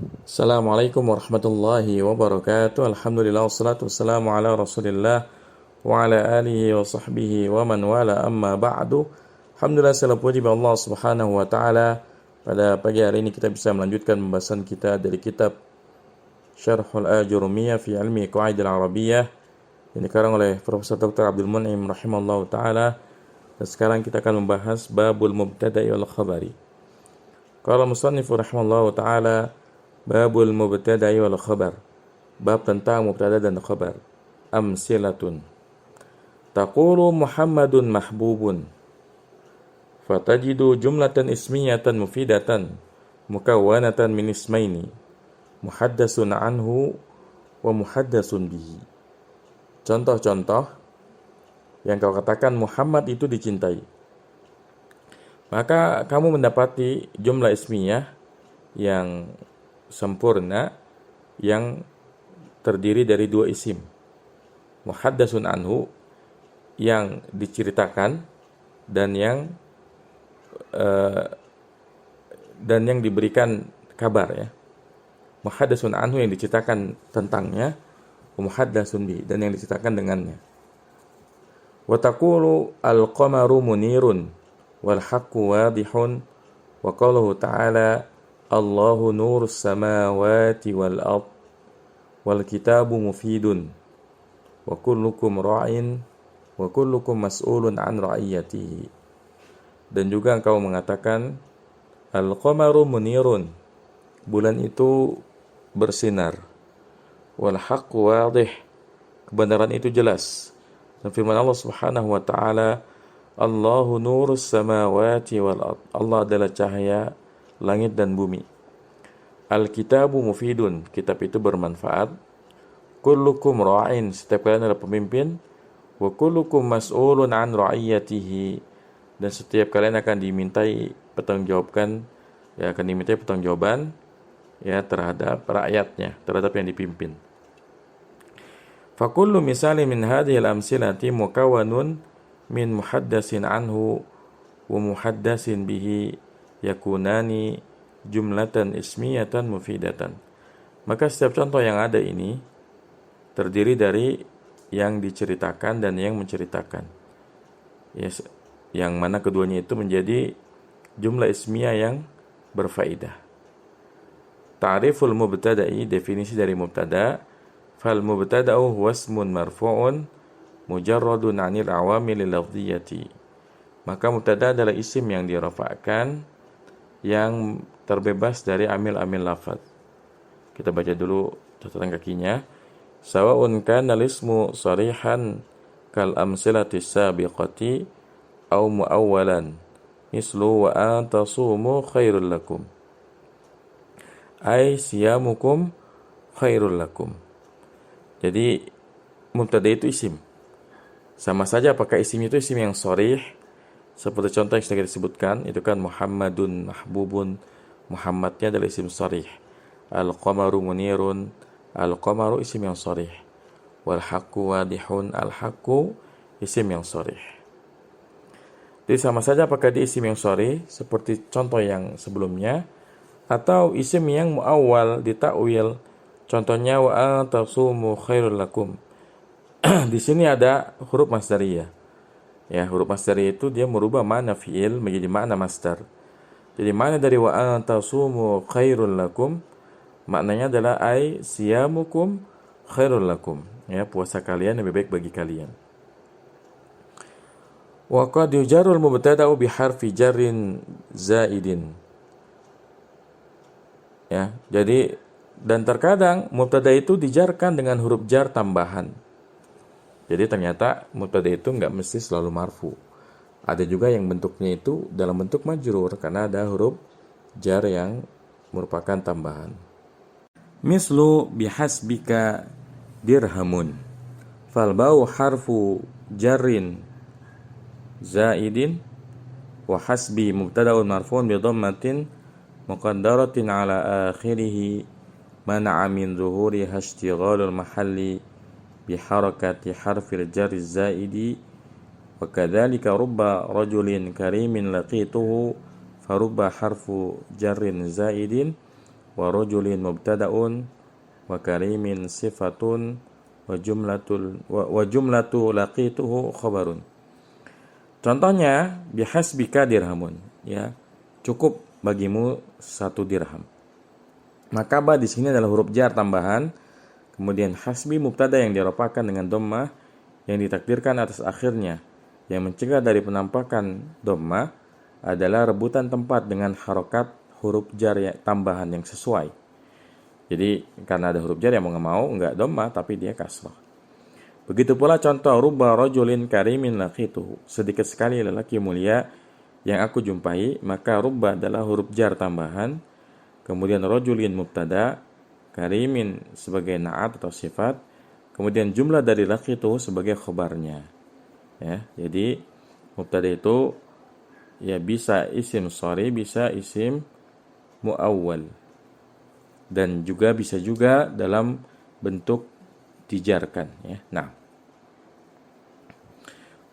Assalamualaikum warahmatullahi wabarakatuh. Alhamdulillah wassalatu wassalamu ala Rasulillah wa ala alihi wa sahbihi wa man wala amma ba'du. Alhamdulillah, segala puji bagi Allah Subhanahu wa taala. Pada pagi hari ini kita bisa melanjutkan pembahasan kita dari kitab Syarhul Ajurumiyah fi Ilmi Qawaidil Arabiyyah yang dikarang oleh Profesor Dr. Abdul Mun'im rahimallahu taala. Dan sekarang kita akan membahas babul mubtada'i wal khabari. Qala musannifu rahimallahu taala babul mubtada'i wal khabar. Bab tentang mubtada dan khabar. Amsilatun. Taqulu Muhammadun mahbubun. Fatajidu jumlatan ismiyatan mufidatan mukawwanatan min ismaini. Muhaddasun anhu wa muhaddasun bihi. Contoh-contoh yang kau katakan Muhammad itu dicintai. Maka kamu mendapati jumlah ismiyah yang sempurna yang terdiri dari dua isim. Muhaddasun anhu yang diceritakan dan yang diberikan kabar ya. Muhaddasun anhu yang diceritakan tentangnya, muhaddasun bi dan yang diceritakan dengannya. Wa taqulu al-qamaru munirun wal haqqu wadihun wa qawluhu ta'ala Allahu nurus samawati wal ard wal kitabu mufidun wa kullukum ra'in wa kullukum mas'ulun an ra'iyatihi. Dan juga engkau mengatakan al-qamaru munirun, bulan itu bersinar, wal haqqu wadih, kebenaran itu jelas. Dan firman Allah Subhanahu wa taala, Allahu nurus samawati wal ard, Allah adalah cahaya langit dan bumi. Al-kitabu mufidun, kitab itu bermanfaat. Kullukum ra'in, setiap kalian adalah pemimpin. Wa kullukum mas'ulun an ra'iyatihi, dan setiap kalian akan dimintai pertanggungjawaban ya terhadap rakyatnya, terhadap yang dipimpin. Fa kullu misalin min hadhihi al-amsilati mukawwanun min muhaddasin anhu wa muhaddasin bihi yakunani jumlatan ismiyatan mufidatan. Maka setiap contoh yang ada ini terdiri dari yang diceritakan dan yang menceritakan. Yes, yang mana keduanya itu menjadi jumlah ismiyah yang berfaedah. Ta'riful mubtada'i, definisi dari mubtada. Fal mubtada'u huwa ismun marfu'un mujarradun 'anil awamil lafdhiyyati. Maka mubtada adalah isim yang dirafa'kan yang terbebas dari amil-amil lafaz. Kita baca dulu catatan kakinya. Sawa'un kana al-ismu sarihan kal amsilati sabiqati aw muawwalan mislu wa an tasumu khairul lakum. Ai siyamukum khairul lakum. Jadi mubtada itu isim. Sama saja apakah isim itu isim yang sharih seperti contoh yang sudah disebutkan, itu kan Muhammadun mahbubun, Muhammadnya adalah isim sharih. Al-qamaru munirun, al-qamaru isim yang sharih. Wal haqqu wadihun, al-haqqu isim yang sharih. Jadi sama saja apakah dia isim yang sharih seperti contoh yang sebelumnya atau isim yang muawwal ditakwil. Contohnya wa antasumu khairul lakum. Di sini ada huruf masdariyah. Ya, huruf masdariyah itu dia merubah makna fi'il menjadi makna masdar. Jadi makna dari wa antasumu khairul lakum maknanya adalah ai siyamukum khairul lakum. Ya, puasa kalian lebih baik bagi kalian. Wa qad yujarrul mubtada'u bi harfi jarrin zaidin. Ya, jadi dan terkadang mubtada itu dijarkan dengan huruf jar tambahan. Jadi ternyata mubtada itu enggak mesti selalu marfu. Ada juga yang bentuknya itu dalam bentuk majrur karena ada huruf jar yang merupakan tambahan. Mislu bihasbika dirhamun. Fal bau harfu jarrin zaidin wa hasbi mubtada'un marfu'un bi dhammatin muqaddaratin ala akhirih mana'a min zuhuri ishtighalul mahalli biharakati harfil jarri zaidi wa kadzalika rubba rajulin karimin laqituhu farubba harfu jarrin zaidin wa rajulin mubtada'un wa karimin sifatun wa jumlatu laqituhu khabarun. Contohnya bihasbika dirhamun, ya. Cukup bagimu 1 dirham. Maka ba di sini adalah huruf jar tambahan, kemudian hasbi mubtada yang dirofakkan dengan dhammah yang ditakdirkan atas akhirnya. Yang mencegah dari penampakan dhammah adalah rebutan tempat dengan harokat huruf jar tambahan yang sesuai. Jadi karena ada huruf jar yang mau nggak mau nggak dhammah tapi dia kasrah. Begitu pula contoh rubba rajulin karimin laqituhu, sedikit sekali lelaki mulia yang aku jumpai, maka rubba adalah huruf jar tambahan, kemudian rajulin mubtada, karimin sebagai na'at atau sifat, kemudian jumlah dari laqituhu sebagai khabarnya. Ya, jadi mubtada itu ya bisa isim shari, bisa isim muawwal, dan juga bisa juga dalam bentuk dijarkan, ya. Nah,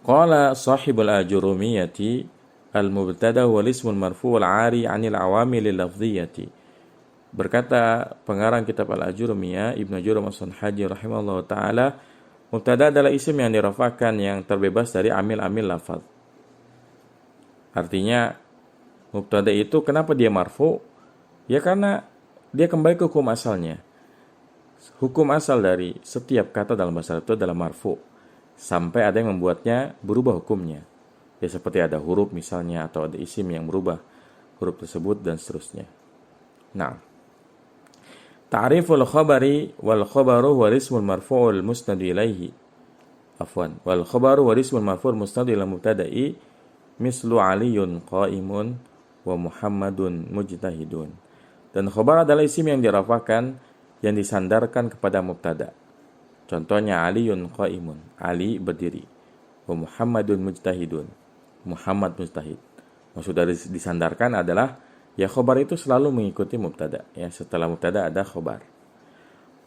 qala sahibul ajurumiyati al-mubtada wal ismul marfu' wal 'ari 'anil awamil lafdhiyyati. Berkata pengarang kitab Al-Ajurumiyah Ibnu Jurum As-Sanhaji rahimahullah taala, mubtada adalah isim yang dirafa'kan yang terbebas dari amil-amil lafaz. Artinya mubtada itu kenapa dia marfu? Ya karena dia kembali ke hukum asalnya. Hukum asal dari setiap kata dalam bahasa Arab itu adalah marfu, sampai ada yang membuatnya berubah hukumnya. Ya seperti ada huruf misalnya, atau ada isim yang berubah huruf tersebut dan seterusnya. Nah, ta'riful khabari wal khabaru wal ismul marfu'ul musnad ilaihi. Wal khabaru wal ismul marfu'ul musnad ila mubtada'i mislu aliyun qa'imun wa muhammadun mujtahidun. Dan khabar adalah isim yang dirafa'kan yang disandarkan kepada mubtada. Contohnya aliyun qa'imun, Ali berdiri. Wa muhammadun mujtahidun, Muhammad mujtahid. Maksud dari disandarkan adalah ya khabar itu selalu mengikuti mubtada, ya setelah mubtada ada khabar.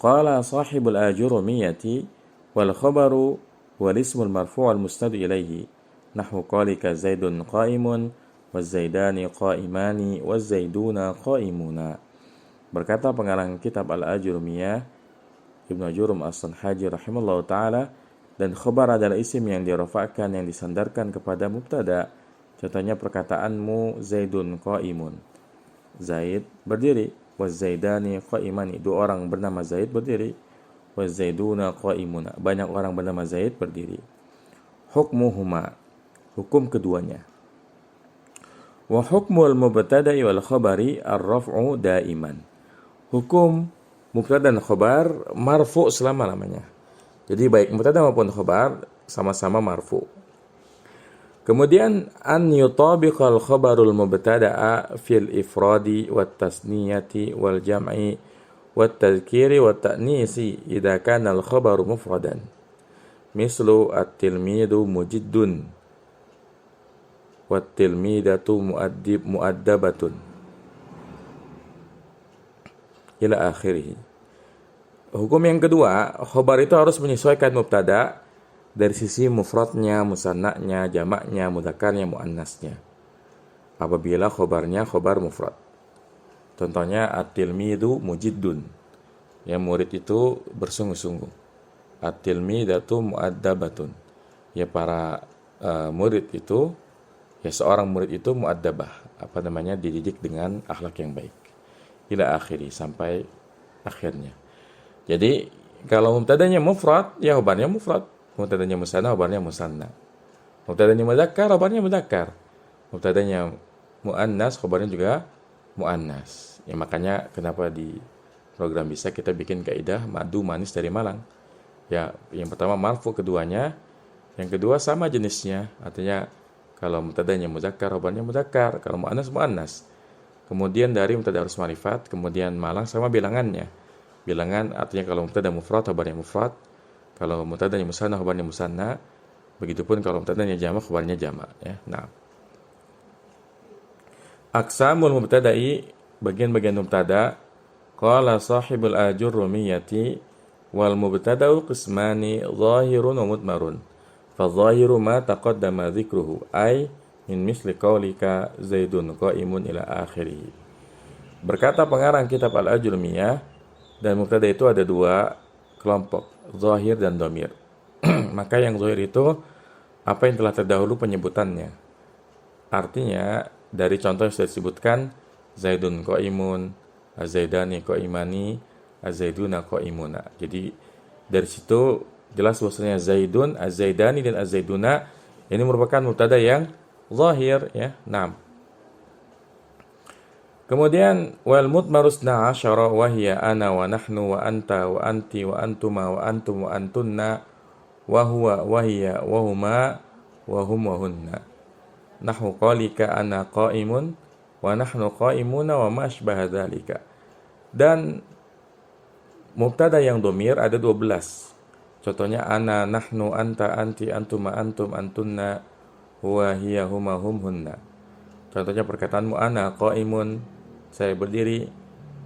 Qala sahibul ajurumiyati wal khabaru wal ismul marfu' al musnad ilaihi nahwu qalika zaidun qa'imun waz zaidani qa'imani waz zaiduna qa'imuna. Berkata pengarang kitab Al-Ajurumiyah Ibnu Jurum As-Sanhaji rahimahullah ta'ala, dan khabar adalah isim yang dirafa'kan yang disandarkan kepada mubtada. Contohnya perkataanmu Zaidun qa'imun, Zaid berdiri, waz zaidani qa'imani, 2 orang bernama Zaid berdiri, waz zaiduna qa'imuna, banyak orang bernama Zaid berdiri. Hukmuhuma, hukum keduanya. Wa hukmul mubtada'i wal khabari ar-raf'u daiman. Hukum mubtada dan khabar marfu selama-lamanya. Jadi baik mubtada maupun khabar sama-sama marfu. Kemudian an yutabiqal khabarul mubtada'a fil ifradi wat tasniyati wal jam'i wat tadhkiri wat ta'nisi idza kana al khabaru mufradan. Mislu at-tilmidu mujiddun wat tilmidatu muaddabatun ila akhirih. Hukum yang kedua, khabar itu harus menyesuaikan mubtada dari sisi mufradnya, musanna'nya, jamaknya, mudzakarnya, muannasnya. Apabila khabarnya khabar mufrad. Contohnya at-tilmidu mujiddun. Ya, murid itu bersungguh-sungguh. At-tilmidatu muaddabatun. Ya, para murid itu, ya seorang murid itu muaddabah, dididik dengan akhlak yang baik. Ila akhiri, sampai akhirnya. Jadi kalau mubtadanya mufrad, ya khabarnya mufrad. Mubtadanya musanna, khabarnya musanna. Mubtadanya mudzakkar, khabarnya mudzakkar. Mubtadanya muannas, khabarnya juga muannas. Ya makanya kenapa di program bisa kita bikin kaidah madu manis dari Malang. Ya, yang pertama marfu keduanya, yang kedua sama jenisnya. Artinya kalau mubtadanya mudzakkar, khabarnya mudzakkar. Kalau muannas, muannas. Kemudian dari mubtada harus ma'rifat, kemudian malang sama bilangannya. Bilangan artinya kalau mubtada mufrad, khabarnya mufrad. Kalau mubtadanya musanna, khabarnya musanna. Begitupun kalau mubtadanya jamak, khabarnya jamak, ya. Nah. Aqsamul mubtada'i, bagian-bagian mubtada. Qala sahibul ajurrumiyati wal mubtada'u qismani zahirun wa mudmarun. Fa zahiru ma taqaddama dzikruhu ay min misli qaulika Zaidun qa'imun ila akhirih. Berkata pengarang kitab Al-Ajurumiyah, dan mubtada itu ada dua kelompok, zahir dan dhamir. Maka yang zahir itu apa yang telah terdahulu penyebutannya. Artinya dari contoh yang sudah disebutkan, Zaidun qaimun, Az-Zaidani qaimani, Az-Zaiduna qaimuna. Jadi dari situ jelas bahwasanya Zaidun, Az-Zaidani dan Az-Zaiduna ini merupakan mubtada yang zahir ya. Naam. Kemudian wal mudmarus na'asyara wa hiya ana wa nahnu wa anta wa anti wa antuma wa antum wa antunna wa huwa wa hiya wa huma wa hum wa hunna. Nahwu qalika ana qaimun wa nahnu qaimuna wa ma asbaha dzalika. Dan mubtada yang dhamir ada 12. Contohnya ana, nahnu, anta, anti, antuma, antum, antunna, huwa, hiya, huma, hum, hunna. Contohnya perkataanmu ana qaimun, saya berdiri,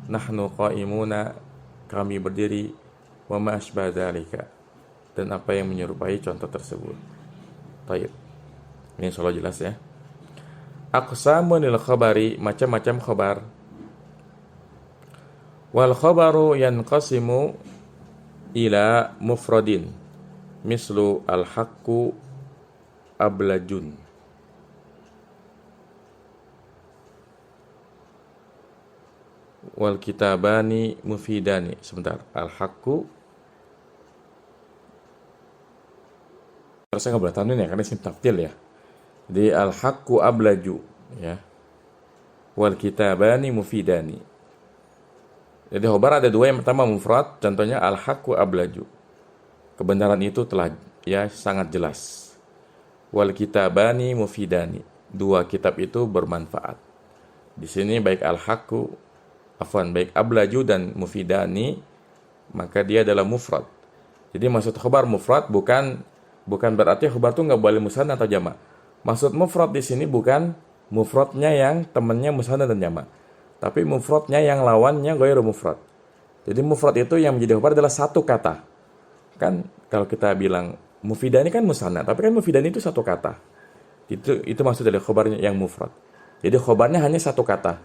nahnu qaimuna, kami berdiri, wa ma asbaha dzalika. Dan apa yang menyerupai contoh tersebut. Baik. Ini insyaallah jelas ya. Aqsamunil khabari, macam-macam khabar. Wal khabaru yanqasimu ila mufradin mislu al-haqqu ablajun wal kitabani mufidani. Sebentar, al-haqqu, saya nggak boleh tanwin ya karena isim tafdil ya. Jadi al-haqqu ablaju ya, wal kitabani mufidani. Jadi khobar ada dua, yang pertama mufrad, contohnya al-haqqu ablaju, kebenaran itu telah ya sangat jelas. Wal kitabani mufidani, dua kitab itu bermanfaat. Di sini baik al-haqqu, baik ablaju dan mufidani, maka dia adalah mufrad. Jadi maksud khobar mufrad bukan berarti khobar itu nggak boleh musanna atau jama'. Maksud mufrad di sini bukan mufradnya yang temannya musanna dan jama', tapi mufradnya yang lawannya ghairu mufrad. Jadi mufrad itu yang menjadi khobar adalah satu kata. Kan kalau kita bilang mufidani kan musanna, tapi kan mufidani itu satu kata. Itu maksud dari khobarnya yang mufrad. Jadi khobarnya hanya satu kata.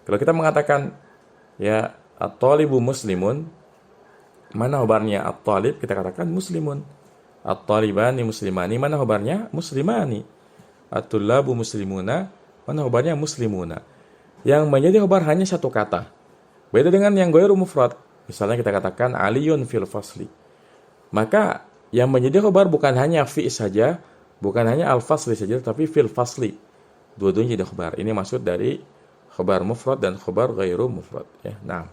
Kalau kita mengatakan ya at-talibu muslimun, mana khobarnya at-talib? Kita katakan muslimun. At-talibani muslimani, mana khobarnya? Muslimani. At-tullabu muslimuna, mana khobarnya? Muslimuna. Yang menjadi khobar hanya satu kata. Beda dengan yang ghairu mufrad. Misalnya kita katakan aliyun fil fasli. Maka yang menjadi khobar bukan hanya fi saja, bukan hanya al-fasli saja, tapi fil fasli. Dua-duanya jadi khobar. Ini maksud dari khobar mufrad dan khobar ghairu mufrad ya. Nah.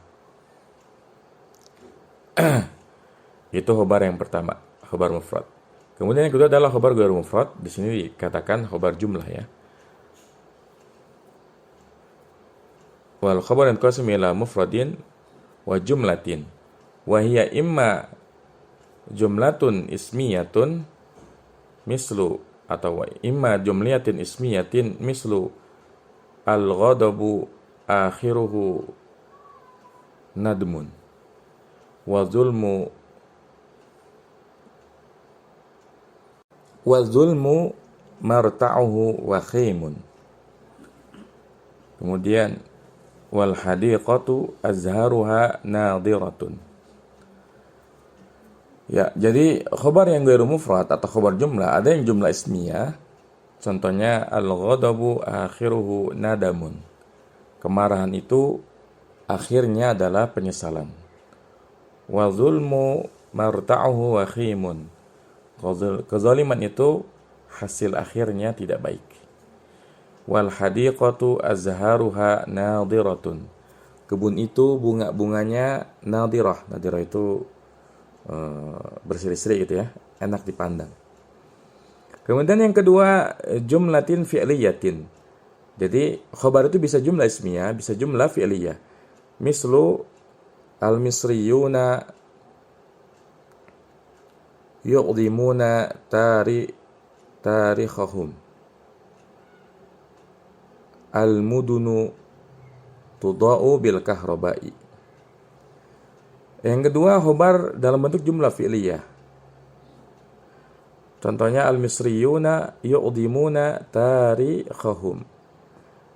Itu khobar yang pertama, khobar mufrad. Kemudian yang kedua adalah khobar ghairu mufrad. Di sini dikatakan khobar jumlah ya. Wal khabar yanqasimu ila mufradin wa jumlatin wa hiya imma jumlatun ismiyatun mislu, atau imma jumliyatin ismiyatin mislu al-ghadabu akhiruhu nadmun wa zulmu marta'uhu wa khimun. Kemudian wal hadiqatu azharuha nadiratun. Ya, jadi khobar yang ghairu mufrad atau khobar jumlah, ada yang jumlah ismiyah. Contohnya al-ghadabu akhiruhu nadamun. Kemarahan itu akhirnya adalah penyesalan. Wa zulmu marta'uhu wa khimun. Kezaliman itu hasil akhirnya tidak baik. Wal hadiqatu azharuha nadiratun. Kebun itu bunga-bunganya nadirah. Nadirah itu berseri-seri gitu ya, enak dipandang. Kemudian yang kedua, jumlatin fi'liyatin. Jadi khobar itu bisa jumlah ismiyah, bisa jumlah fi'liyah. Mislu al-misriyuna yuqdimuna tarikhahum. Al-mudunu tudau bil kahrabai. Yang kedua, khobar dalam bentuk jumlah fi'liyah. Contohnya al-misriyuna yuqdimuna tarikhahum.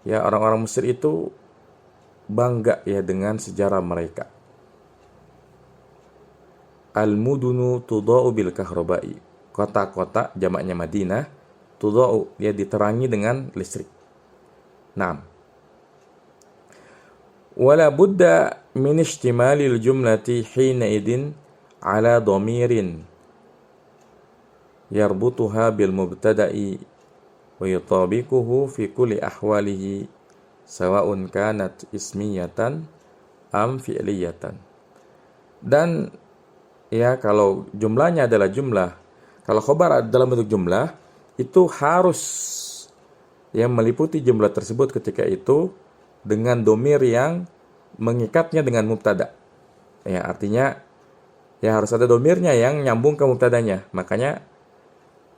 Ya, orang-orang Mesir itu bangga ya dengan sejarah mereka. Al-mudunu tudha'u bil kahrabai. Kota-kota jamaknya Madinah, tudha'u ya diterangi dengan listrik. Naam. Wala budda min ihtimalil jumlati hina idin ala dhamirin yarbutuha bil mubtada'i wa yutabiquhu fi kulli ahwalihi sawa'un kanat ismiyatan am fi'liyatan. Dan ya kalau jumlahnya adalah jumlah, kalau khobar dalam bentuk jumlah itu harus yang meliputi jumlah tersebut ketika itu dengan domir yang mengikatnya dengan mubtada. Ya, artinya ya harus ada domirnya yang nyambung ke mubtadanya. Makanya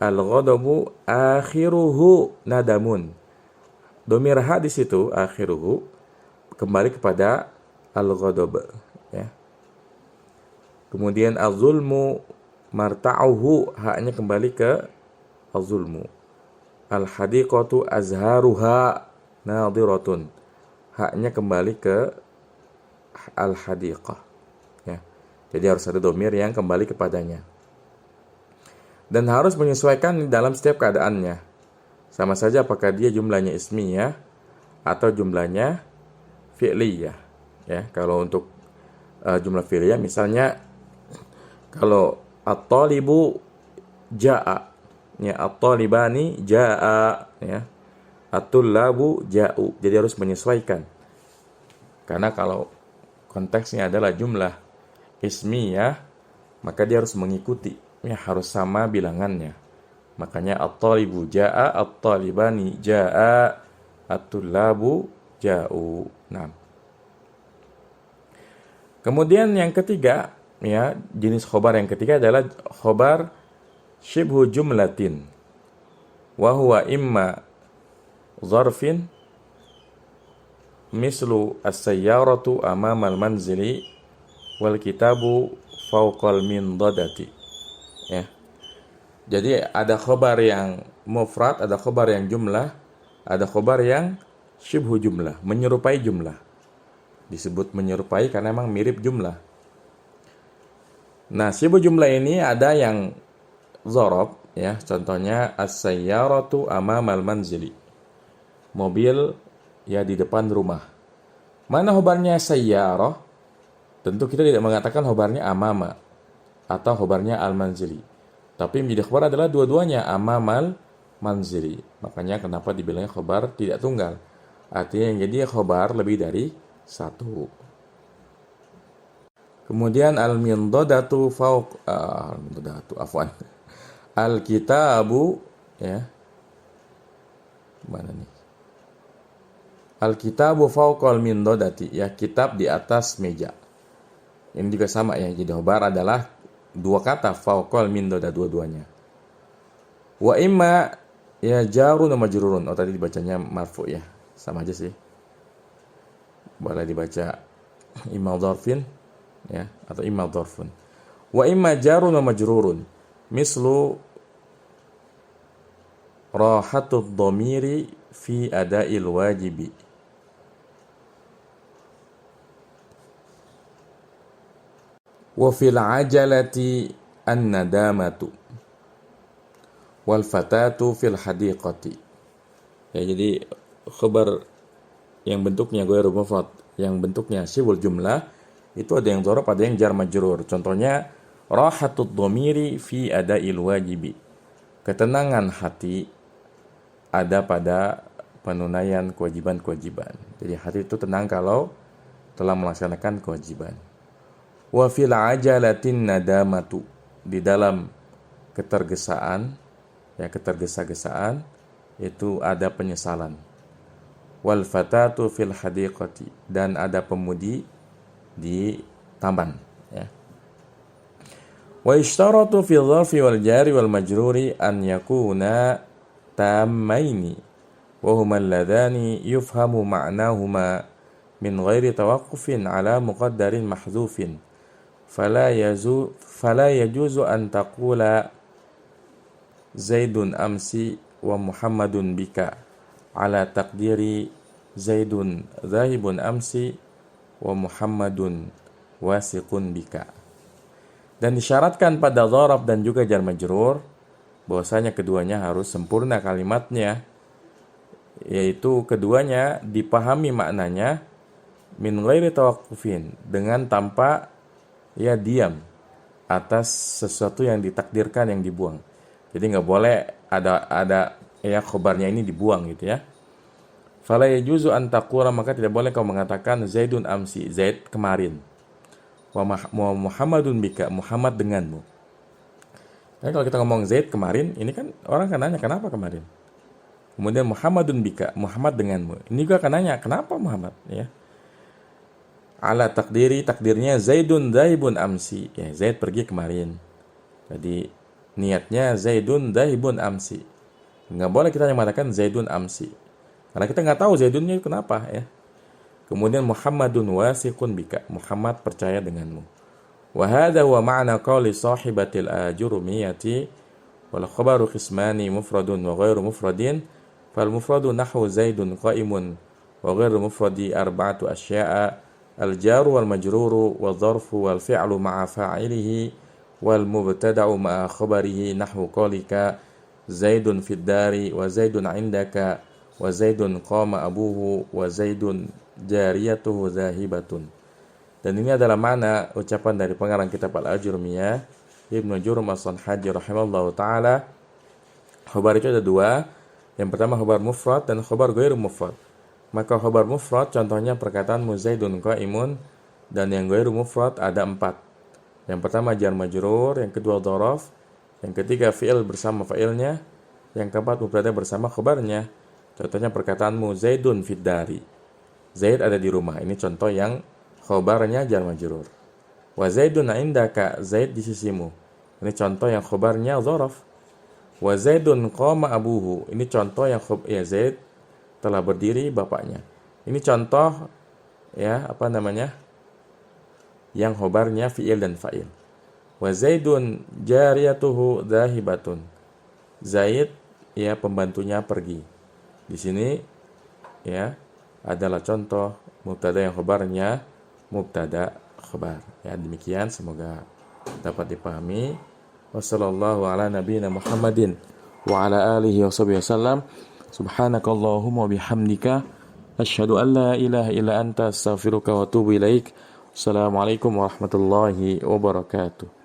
al-ghadabu akhiruhu nadamun. Domir ha di situ akhiruhu kembali kepada al-ghadab, ya. Kemudian az-zulmu marta'uhu, haknya kembali ke az-zulmu. Al-hadiqatu azharuha nadiratun, haknya kembali ke al-hadiqah, ya. Jadi harus ada domir yang kembali kepadanya. Dan harus menyesuaikan dalam setiap keadaannya. Sama saja apakah dia jumlahnya ismiyah atau jumlahnya fi'liyah, ya. Kalau untuk jumlah fi'liyah misalnya kalau at-talibu ja'a, ya, at-talibani ja'a, ya. At-tullabu ja'u. Jadi harus menyesuaikan. Karena kalau konteksnya adalah jumlah ismiyah, maka dia harus mengikuti, ya, harus sama bilangannya. Makanya at-talibu ja'a, at-talibani ja'a, at-tullabu ja'u. Nah. Kemudian yang ketiga, ya, jenis khobar yang ketiga adalah khobar syibhu jumlatin. Wa huwa imma zarfin mislu as-sayyaratu amamal manzili wal kitabu fawqal mindadati, ya. Jadi ada khobar yang mufrad, ada khobar yang jumlah, ada khobar yang syibhu jumlah, menyerupai jumlah. Disebut menyerupai karena memang mirip jumlah. Nah, syibhu jumlah ini ada yang dzarab, ya. Contohnya as-sayyaratu amamal manzili. Mobil ya di depan rumah. Mana khobarnya sayyarah? Tentu kita tidak mengatakan khobarnya amama atau khobarnya al-manzili. Tapi menjadi khobar adalah dua-duanya amamal manzili. Makanya kenapa dibilangnya khobar tidak tunggal. Artinya yang jadi khobar lebih dari satu. Kemudian al-mindadatu fauq al-kitabu, ya. Mana nih? Al-kitabu fawqal mindadati, ya, kitab di atas meja. Ini juga sama, ya. Jadi khobar adalah dua kata fawqal mindadat, dua-duanya. Wa imma ya jarun wa majrurun. Oh, tadi dibacanya marfu, ya. Sama aja sih. Boleh dibaca imma dzarfin, ya, atau imma dzarfun. Wa imma jarun wa majrurun. Mislu rahatud dhamiri fi ada'il wajibi. Wa fil ajalati an-nadamatu wal fatatu fil hadiqati. Ya, jadi khabar yang bentuknya ghairu mufrad, yang bentuknya syibul jumlah, itu ada yang dzarab, ada yang jar majrur. Contohnya rahatud dhamiri fi ada'il wajibi. Ketenangan hati ada pada penunaian kewajiban-kewajiban. Jadi hati itu tenang kalau telah melaksanakan kewajiban. Wa fil ajalatin nadamatu, di dalam ketergesaan, ya, ketergesa-gesaan itu ada penyesalan. Wal fatatu fil hadiqati, dan ada pemudi di taman, ya. Wa ishtaratu fil dharfi wal jari wal majruri an yakuna tammaini wa huma alladhani yufhamu ma'nahuma min ghairi tawaqqufin ala muqaddarin mahdzufin. Fala yajuzu an taqula Zaidun amsi wa Muhammadun bika ala taqdiri Zaidun zahibun amsi wa Muhammadun wasiqun bika. Dan disyaratkan pada dzaraf dan juga jar majrur bahwasanya keduanya harus sempurna kalimatnya, yaitu keduanya dipahami maknanya min ghairi tawaqqufin, dengan tanpa diam atas sesuatu yang ditakdirkan yang dibuang. Jadi nggak boleh ada khobarnya ini dibuang gitu ya. Fala yajuzu an taqula, maka tidak boleh kau mengatakan Zaidun amsi, Zaid kemarin. Wa Muhammadun bika, Muhammad denganmu. Nah, kalau kita ngomong Zaid kemarin, ini kan orang kan nanya kenapa kemarin. Kemudian Muhammadun bika, Muhammad denganmu. Ini juga akan nanya kenapa Muhammad, ya. Ala takdirnya Zaidun zaibun amsi, ya, Zaid pergi kemarin. Jadi niatnya Zaidun zaibun amsi. Nggak boleh kita mengatakan Zaidun amsi, karena kita nggak tahu Zaidunnya kenapa, ya. Kemudian Muhammadun wasiqun bika, Muhammad percaya denganmu. Wa hadha huwa ma'na qawli sahibatil ajurumiyati wal khabaru qismani mufradun wa ghairu mufradin fal mufradu nahwu Zaidun qa'imun wa ghairu mufradi arba'atu asya'a al jaru wal majruru wal dharfu wal fi'lu ma'a fa'ilihi wal mubtada'u ma'a khabarihi nahwu qawlika Zaidun fid dari wa Zaidun 'indaka wa Zaidun qama abuhu wa Zaidun jariyatuhu zahibatun. Dan ini adalah mana ucapan dari pengarang kitab Al-Ajurumiyah, Ibnu Jurum As-Sanhaji rahimallahu taala. Khobar itu ada dua. Yang pertama khobar mufrad dan khobar ghairu mufrad. Maka khobar mufrad contohnya perkataan Zaidun qaimun, dan yang ghairu mufrad ada 4. Yang pertama jar majrur, yang kedua dzaraf, yang ketiga fi'il bersama fa'ilnya, yang keempat mubtada bersama khobarnya. Contohnya perkataanmu Zaidun fid dari, Zaid ada di rumah. Ini contoh yang khobarnya jar majrur. Wa Zaidun 'indaka, Zaid di sisimu. Ini contoh yang khobarnya dzaraf. Wa Zaidun qama abuhu, ini contoh yang Zaid telah berdiri bapaknya. Ini contoh yang khobarnya fi'il dan fa'il. Wa Zaidun jariyatuhu zahibatun, Zaid pembantunya pergi. Di sini adalah contoh mubtada yang khobarnya mubtada khobar. Ya, demikian semoga dapat dipahami. Wassallallahu ala nabiyyina Muhammadin wa ala alihi wasallam. Subhanakallahumma bihamdika asyhadu an la ilaha illa anta astaghfiruka wa atubu ilaik. Assalamualaikum warahmatullahi wabarakatuh.